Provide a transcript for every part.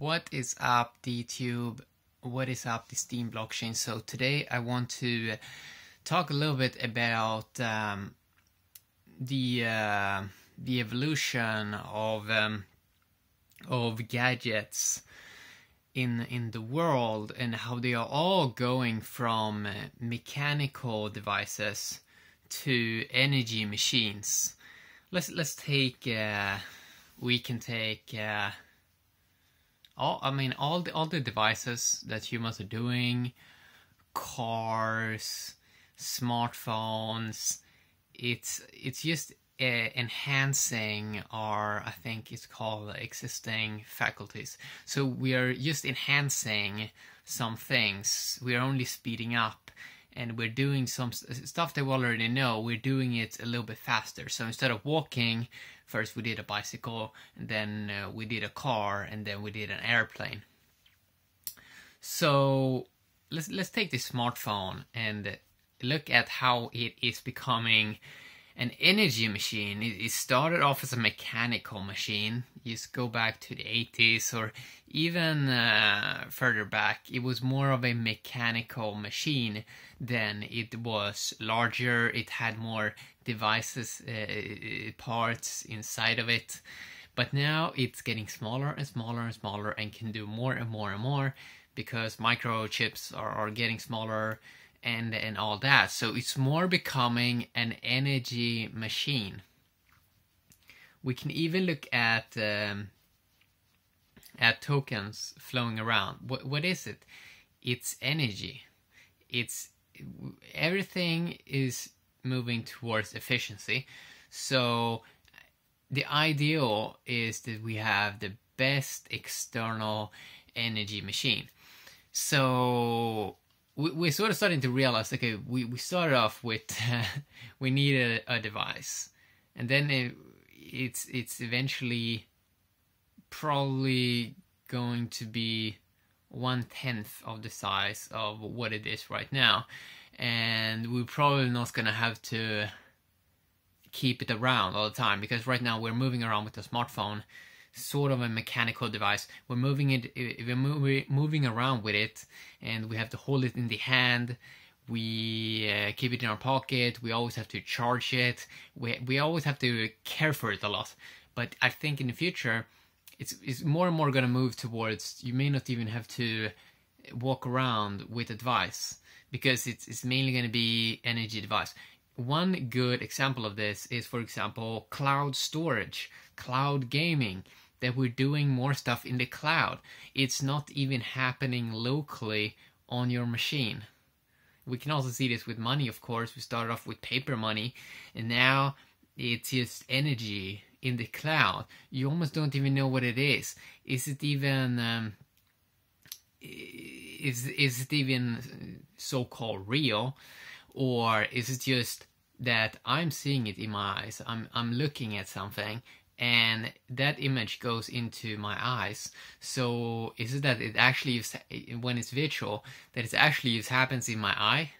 What is up, DTube? What is up, the Steam blockchain? So today I want to talk a little bit about the evolution of gadgets in the world and how they are all going from mechanical devices to energy machines. Let's take we can take all the devices that humans are doing, cars, smartphones. It's just enhancing our, I think it's called, existing faculties. So we are just enhancing some things. We are only speeding up, and we're doing some stuff that we already know. We're doing it a little bit faster. So instead of walking, first we did a bicycle, and then we did a car, and then we did an airplane. So let's take this smartphone and look at how it is becoming an energy machine. It started off as a mechanical machine. You just go back to the 80s or even further back. It was more of a mechanical machine. Then it was larger. It had more devices, parts inside of it. But now it's getting smaller and smaller and smaller and can do more and more and more because microchips are getting smaller and all that. So it's more becoming an energy machine. We can even look at tokens flowing around. What is it? It's energy. Everything is moving towards efficiency. So the ideal is that we have the best external energy machine. So we're sort of starting to realize, okay, we started off with we needed a device, and then it's eventually probably going to be 1/10 of the size of what it is right now, and we're probably not gonna have to keep it around all the time, because right now we're moving around with a smartphone, sort of a mechanical device. We're moving around with it, and we have to hold it in the hand. We keep it in our pocket. We always have to charge it. We always have to care for it a lot. But I think in the future, it's more and more going to move towards, you may not even have to walk around with a device, because it's mainly going to be energy device. One good example of this is, for example, cloud storage, cloud gaming, that we're doing more stuff in the cloud. It's not even happening locally on your machine. We can also see this with money, of course. We started off with paper money, and now it's just energy in the cloud. You almost don't even know what it is. Is it even is it even so-called real, or is it just that I'm seeing it in my eyes? I'm looking at something, and that image goes into my eyes. So is it that it actually is, when it's virtual, that it actually happens in my eye?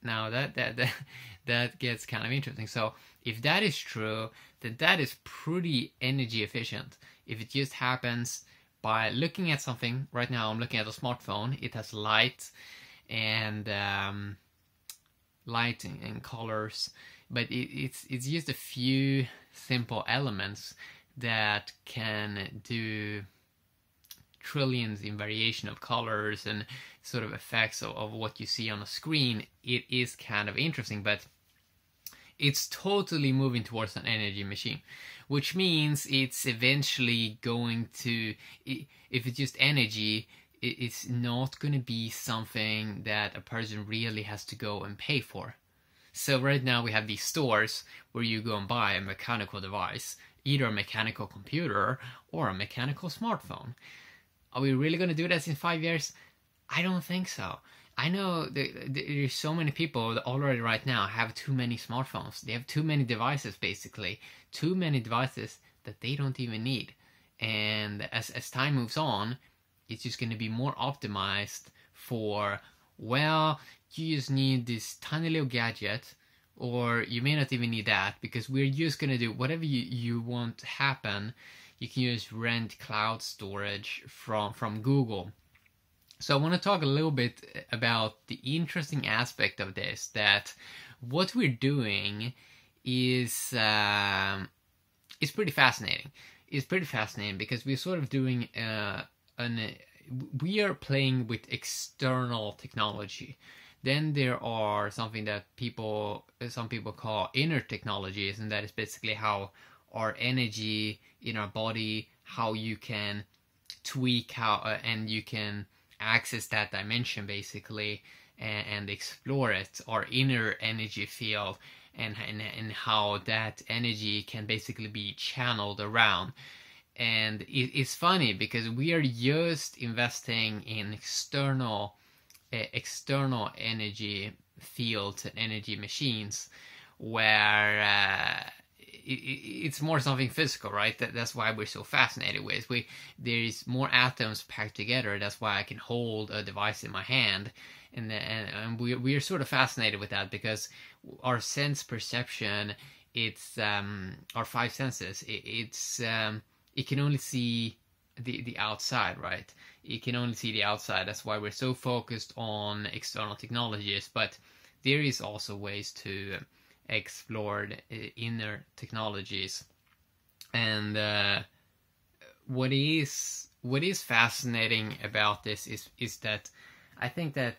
Now that gets kind of interesting. So if that is true, then that is pretty energy efficient. If it just happens by looking at something. Right now I'm looking at a smartphone. It has light and colors, but it's just a few simple elements that can do trillions in variation of colors and sort of effects of what you see on a screen. It is kind of interesting, but it's totally moving towards an energy machine, which means it's eventually going to, if it's just energy, it's not going to be something that a person really has to go and pay for. So right now we have these stores where you go and buy a mechanical device, either a mechanical computer or a mechanical smartphone. Are we really going to do that in 5 years? I don't think so. I know there's so many people that already right now have too many smartphones. They have too many devices, basically. Too many devices that they don't even need. And as time moves on, it's just going to be more optimized for, well, you just need this tiny little gadget, or you may not even need that, because we're just going to do whatever you want to happen. you can just rent cloud storage from Google. So I want to talk a little bit about the interesting aspect of this, that what we're doing is pretty fascinating. It's pretty fascinating because we're sort of doing we are playing with external technology. Then there are something that some people call inner technologies, and that is basically how our energy in our body, how you can tweak and you can access that dimension basically and explore it, our inner energy field, and how that energy can basically be channeled around. And it's funny because we are just investing in external energy fields and energy machines, where it's more something physical, right? That's why we're so fascinated with. There's more atoms packed together. That's why I can hold a device in my hand, and we are sort of fascinated with that because our sense perception, it's our five senses. It can only see the outside, right? It can only see the outside. That's why we're so focused on external technologies. But there is also ways to explore the inner technologies. And what is fascinating about this is that I think that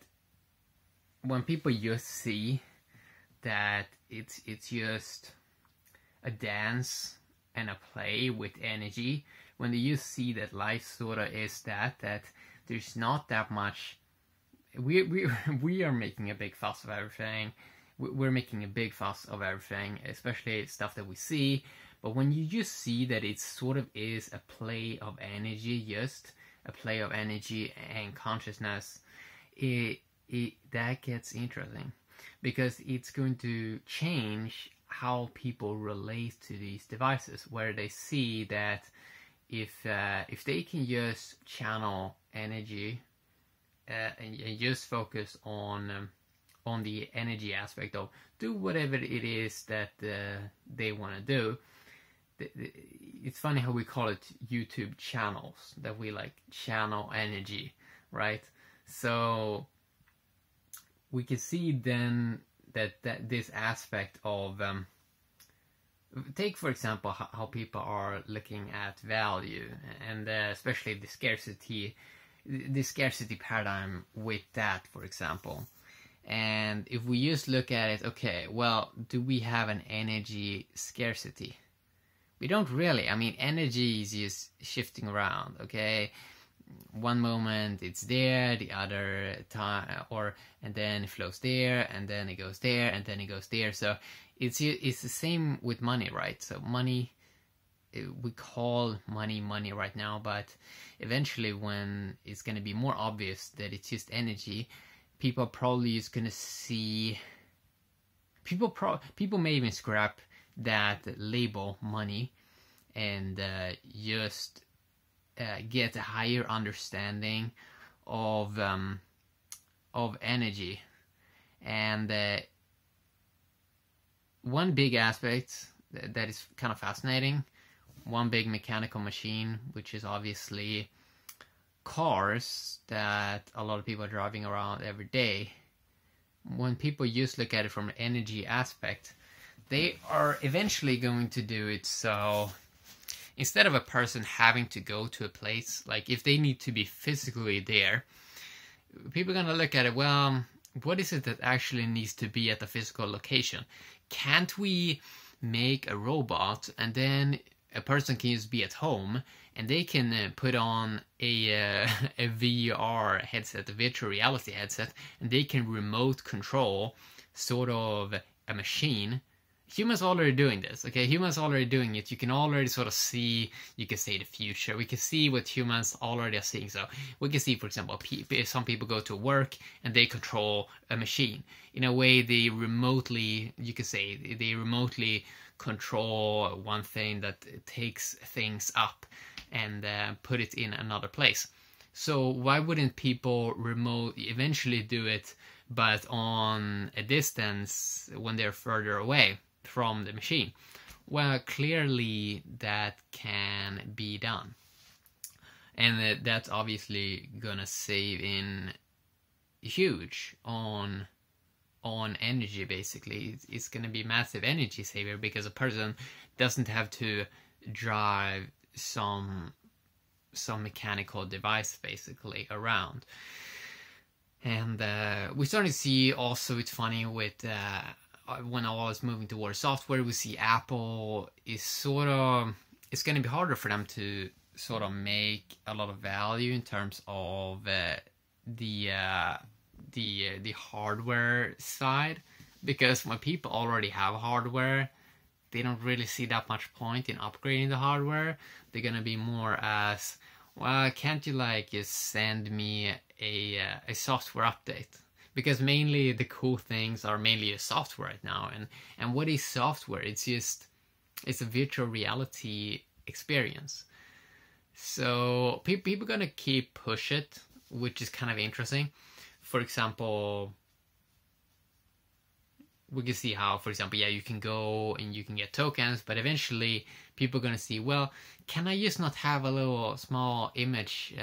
when people just see that it's just a dance and a play with energy, when they just see that life sort of is that there's not that much. We are making a big fuss of everything. We're making a big fuss of everything, especially stuff that we see. But when you just see that it sort of is a play of energy, just a play of energy and consciousness, that gets interesting, because it's going to change how people relate to these devices, where they see that if they can just channel energy and just focus on the energy aspect of do whatever it is that they want to do. It's funny how we call it YouTube channels, that we like channel energy, right? So we can see then that this aspect of take for example how people are looking at value, and especially the scarcity paradigm with that, for example. And if we just look at it, okay, well, do we have an energy scarcity? We don't really. I mean, energy is just shifting around, okay? One moment it's there, the other time, and then it flows there, and then it goes there, and then it goes there. So it's the same with money, right? So money, we call money right now, but eventually when it's going to be more obvious that it's just energy, people are probably just going to see, people may even scrap that label money and just get a higher understanding of energy. And one big aspect that is kind of fascinating, one big mechanical machine, which is obviously cars that a lot of people are driving around every day. When people just look at it from an energy aspect, they are eventually going to do it so instead of a person having to go to a place, like if they need to be physically there, people are going to look at it, well, what is it that actually needs to be at the physical location? Can't we make a robot and then a person can just be at home and they can put on a VR headset, a virtual reality headset, and they can remote control sort of a machine. Humans are already doing this, okay? Humans are already doing it. You can already sort of see, you can say the future. We can see what humans already are seeing. So we can see, for example, some people go to work and they control a machine. In a way, they remotely, you could say, they remotely control one thing that takes things up and put it in another place. So why wouldn't people eventually do it, but on a distance when they're further away from the machine? well, clearly that can be done, and that's obviously gonna save in huge on energy. Basically, it's gonna be massive energy saver because a person doesn't have to drive some mechanical device basically around. And we starting to see also, it's funny with when all is moving towards software, we see Apple is sort of, it's going to be harder for them to sort of make a lot of value in terms of the hardware side, because when people already have hardware, they don't really see that much point in upgrading the hardware. They're gonna be more as, well, can't you like just send me a software update? Because mainly the cool things are mainly a software right now, and what is software? It's a virtual reality experience. So people are gonna keep push it, which is kind of interesting. For example, we can see how, for example, yeah, you can go and you can get tokens, but eventually people are going to see, well, can I just not have a little small image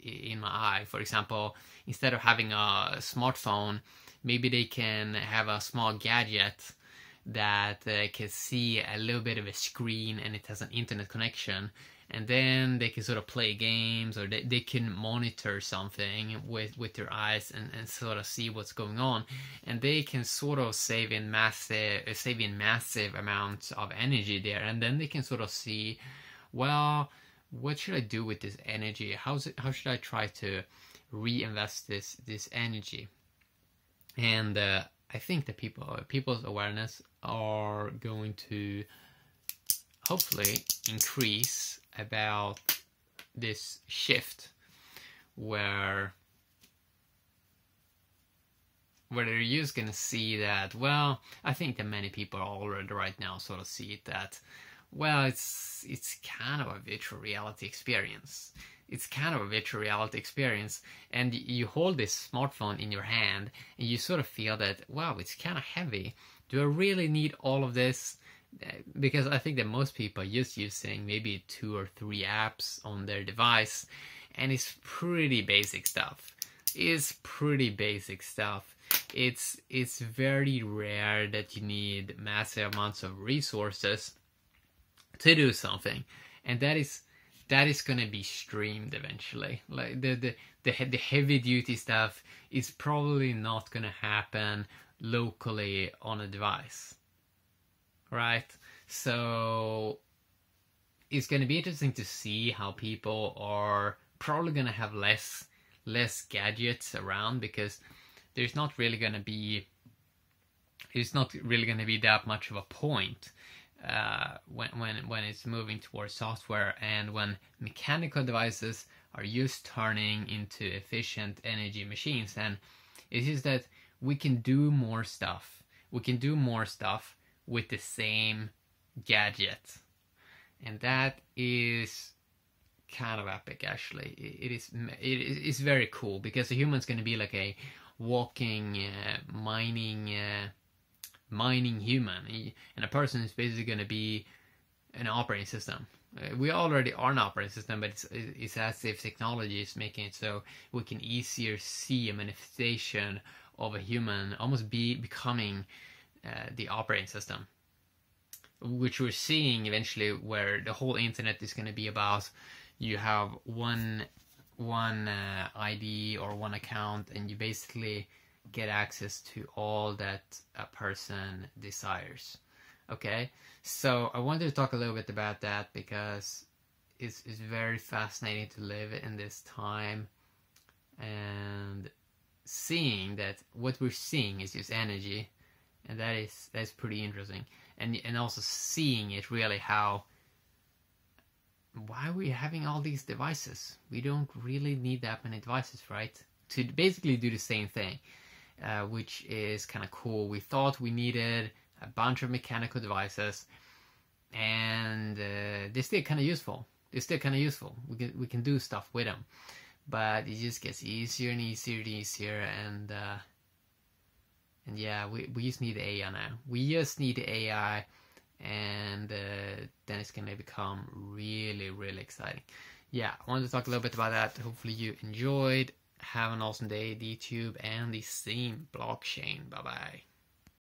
in my eye? For example, instead of having a smartphone, maybe they can have a small gadget that can see a little bit of a screen and it has an internet connection, and then they can sort of play games, or they can monitor something with their eyes and sort of see what's going on, and they can sort of save in massive amounts of energy there, and then they can sort of see, well, what should I do with this energy? How should I try to reinvest this energy? And I think that people's awareness are going to hopefully increase about this shift where they're just gonna see that, well, I think that many people already right now sort of see it that, well, it's kind of a virtual reality experience. It's kind of a virtual reality experience, and you hold this smartphone in your hand and you sort of feel that, wow, it's kind of heavy. Do I really need all of this? Because I think that most people are just using maybe 2 or 3 apps on their device, and it's pretty basic stuff. It's very rare that you need massive amounts of resources to do something, and that is going to be streamed eventually. Like the heavy duty stuff is probably not going to happen locally on a device. Right? So it's going to be interesting to see how people are probably going to have less gadgets around, because there's not really going to be that much of a point when it's moving towards software, and when mechanical devices are just turning into efficient energy machines. And it's just that we can do more stuff. With the same gadget, and that is kind of epic. Actually, it is very cool, because the human's going to be like a walking mining human, and a person is basically going to be an operating system. We already are an operating system, but it's as if technology is making it so we can easier see a manifestation of a human almost becoming the operating system, which we're seeing eventually, where the whole internet is going to be about, you have one ID or one account, and you basically get access to all that a person desires. Okay, so I wanted to talk a little bit about that, because it's very fascinating to live in this time, and seeing that what we're seeing is just energy. And that's pretty interesting, and also seeing it really, why are we having all these devices? We don't really need that many devices, right? To basically do the same thing, which is kind of cool. We thought we needed a bunch of mechanical devices, and they're still kind of useful. We can do stuff with them, but it just gets easier and easier, and yeah, we just need AI now. We just need AI and then it's gonna become really, really exciting. Yeah, I wanted to talk a little bit about that. Hopefully you enjoyed. Have an awesome day, DTube and the same blockchain. Bye bye.